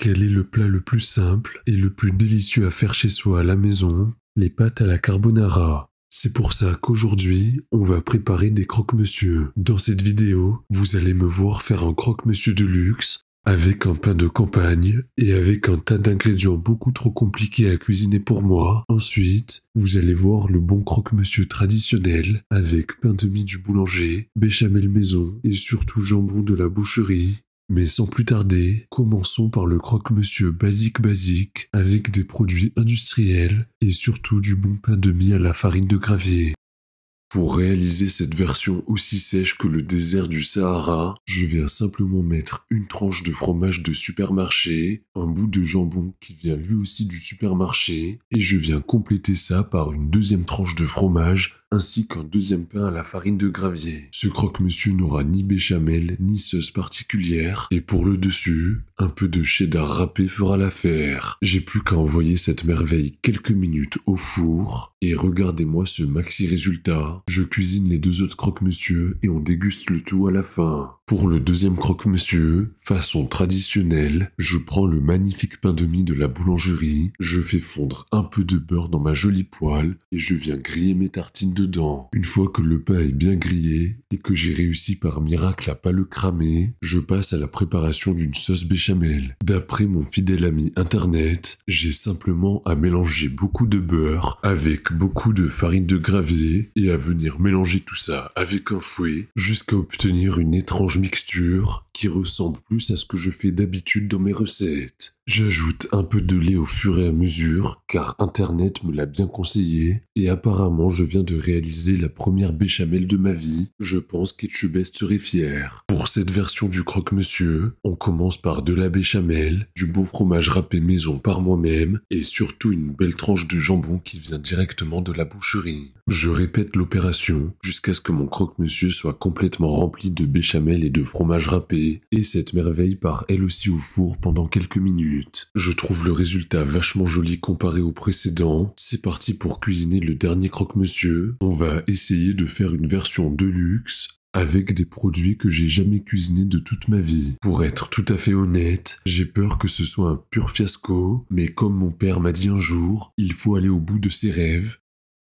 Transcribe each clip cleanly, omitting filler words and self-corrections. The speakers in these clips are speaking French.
Quel est le plat le plus simple et le plus délicieux à faire chez soi à la maison? Les pâtes à la carbonara. C'est pour ça qu'aujourd'hui, on va préparer des croque-monsieur. Dans cette vidéo, vous allez me voir faire un croque-monsieur de luxe, avec un pain de campagne et avec un tas d'ingrédients beaucoup trop compliqués à cuisiner pour moi. Ensuite, vous allez voir le bon croque-monsieur traditionnel, avec pain de mie du boulanger, béchamel maison et surtout jambon de la boucherie. Mais sans plus tarder, commençons par le croque-monsieur basique avec des produits industriels et surtout du bon pain de mie à la farine de gravier. Pour réaliser cette version aussi sèche que le désert du Sahara, je viens simplement mettre une tranche de fromage de supermarché, un bout de jambon qui vient lui aussi du supermarché, et je viens compléter ça par une deuxième tranche de fromage ainsi qu'un deuxième pain à la farine de gravier. Ce croque-monsieur n'aura ni béchamel ni sauce particulière, et pour le dessus, un peu de cheddar râpé fera l'affaire. J'ai plus qu'à envoyer cette merveille quelques minutes au four, et regardez-moi ce maxi résultat. Je cuisine les deux autres croque-monsieur et on déguste le tout à la fin. Pour le deuxième croque-monsieur, façon traditionnelle, je prends le magnifique pain de mie de la boulangerie, je fais fondre un peu de beurre dans ma jolie poêle et je viens griller mes tartines dedans. Une fois que le pain est bien grillé et que j'ai réussi par miracle à pas le cramer, je passe à la préparation d'une sauce béchamel. D'après mon fidèle ami internet, j'ai simplement à mélanger beaucoup de beurre avec beaucoup de farine de gravier et à venir mélanger tout ça avec un fouet jusqu'à obtenir une étrange mixture qui ressemble plus à ce que je fais d'habitude dans mes recettes. J'ajoute un peu de lait au fur et à mesure, car Internet me l'a bien conseillé, et apparemment je viens de réaliser la première béchamel de ma vie. Je pense qu'Etchebest serait fier. Pour cette version du croque-monsieur, on commence par de la béchamel, du bon fromage râpé maison par moi-même, et surtout une belle tranche de jambon qui vient directement de la boucherie. Je répète l'opération jusqu'à ce que mon croque-monsieur soit complètement rempli de béchamel et de fromage râpé, et cette merveille part elle aussi au four pendant quelques minutes. Je trouve le résultat vachement joli comparé au précédent. C'est parti pour cuisiner le dernier croque-monsieur. On va essayer de faire une version de luxe avec des produits que j'ai jamais cuisinés de toute ma vie. Pour être tout à fait honnête, j'ai peur que ce soit un pur fiasco, mais comme mon père m'a dit un jour, il faut aller au bout de ses rêves.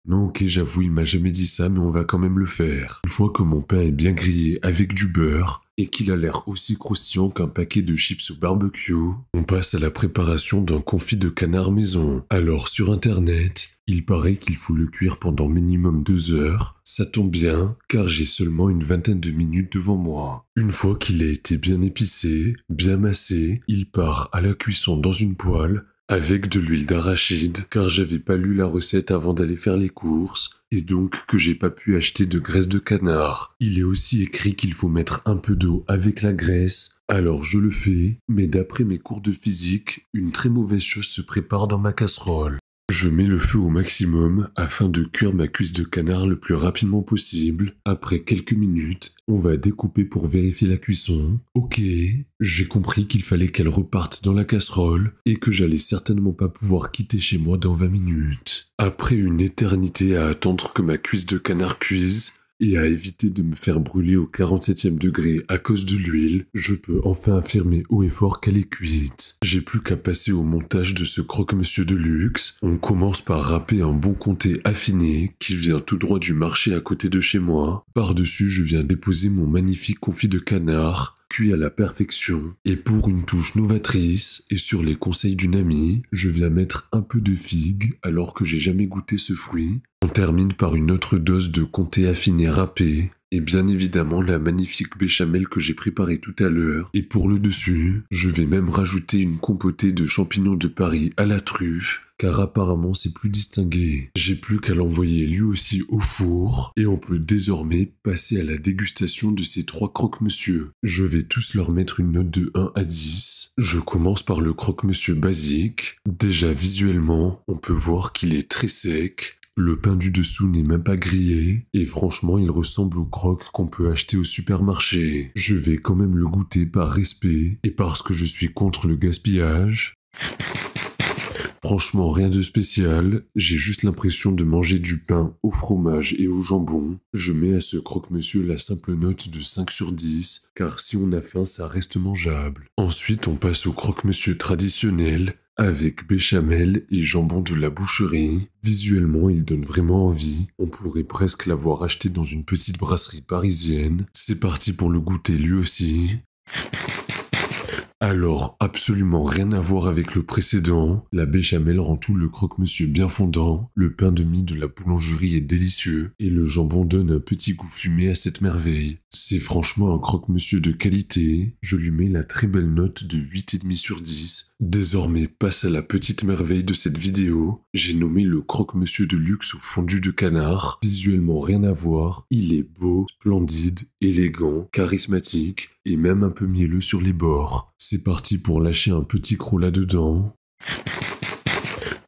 Non, ok, j'avoue, il m'a jamais dit ça, mais on va quand même le faire. Une fois que mon pain est bien grillé avec du beurre, et qu'il a l'air aussi croustillant qu'un paquet de chips au barbecue, on passe à la préparation d'un confit de canard maison. Alors sur internet, il paraît qu'il faut le cuire pendant minimum 2 heures. Ça tombe bien, car j'ai seulement une vingtaine de minutes devant moi. Une fois qu'il a été bien épicé, bien massé, il part à la cuisson dans une poêle, avec de l'huile d'arachide, car j'avais pas lu la recette avant d'aller faire les courses, et donc que j'ai pas pu acheter de graisse de canard. Il est aussi écrit qu'il faut mettre un peu d'eau avec la graisse, alors je le fais, mais d'après mes cours de physique, une très mauvaise chose se prépare dans ma casserole. Je mets le feu au maximum afin de cuire ma cuisse de canard le plus rapidement possible. Après quelques minutes, on va découper pour vérifier la cuisson. Ok, j'ai compris qu'il fallait qu'elle reparte dans la casserole et que j'allais certainement pas pouvoir quitter chez moi dans 20 minutes. Après une éternité à attendre que ma cuisse de canard cuise, et à éviter de me faire brûler au 47e degré à cause de l'huile, je peux enfin affirmer haut et fort qu'elle est cuite. J'ai plus qu'à passer au montage de ce croque-monsieur de luxe. On commence par râper un bon comté affiné qui vient tout droit du marché à côté de chez moi. Par-dessus, je viens déposer mon magnifique confit de canard, cuit à la perfection, et pour une touche novatrice, et sur les conseils d'une amie, je viens mettre un peu de figue alors que j'ai jamais goûté ce fruit. On termine par une autre dose de comté affiné râpé, et bien évidemment la magnifique béchamel que j'ai préparée tout à l'heure. Et pour le dessus, je vais même rajouter une compotée de champignons de Paris à la truffe, car apparemment c'est plus distingué. J'ai plus qu'à l'envoyer lui aussi au four, et on peut désormais passer à la dégustation de ces 3 croque-monsieur. Je vais tous leur mettre une note de 1 à 10. Je commence par le croque-monsieur basique. Déjà visuellement, on peut voir qu'il est très sec. Le pain du dessous n'est même pas grillé, et franchement il ressemble au croque qu'on peut acheter au supermarché. Je vais quand même le goûter par respect, et parce que je suis contre le gaspillage. Franchement, rien de spécial, j'ai juste l'impression de manger du pain au fromage et au jambon. Je mets à ce croque-monsieur la simple note de 5 sur 10, car si on a faim, ça reste mangeable. Ensuite, on passe au croque-monsieur traditionnel, avec béchamel et jambon de la boucherie. Visuellement, il donne vraiment envie. On pourrait presque l'avoir acheté dans une petite brasserie parisienne. C'est parti pour le goûter lui aussi. Alors, absolument rien à voir avec le précédent. La béchamel rend tout le croque-monsieur bien fondant, le pain de mie de la boulangerie est délicieux, et le jambon donne un petit goût fumé à cette merveille. C'est franchement un croque-monsieur de qualité, je lui mets la très belle note de 8,5 sur 10. Désormais, passe à la petite merveille de cette vidéo. J'ai nommé le croque-monsieur de luxe au fondu de canard. Visuellement rien à voir, il est beau, splendide, élégant, charismatique, et même un peu mielleux sur les bords. C'est parti pour lâcher un petit croc là-dedans.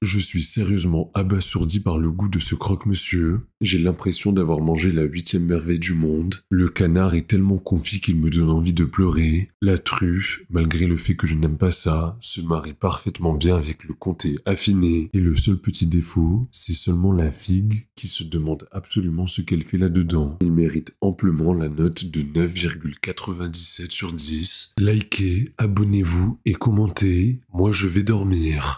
Je suis sérieusement abasourdi par le goût de ce croque-monsieur. J'ai l'impression d'avoir mangé la 8e merveille du monde. Le canard est tellement confit qu'il me donne envie de pleurer. La truffe, malgré le fait que je n'aime pas ça, se marie parfaitement bien avec le comté affiné. Et le seul petit défaut, c'est seulement la figue qui se demande absolument ce qu'elle fait là-dedans. Il mérite amplement la note de 9,97 sur 10. Likez, abonnez-vous et commentez. Moi je vais dormir.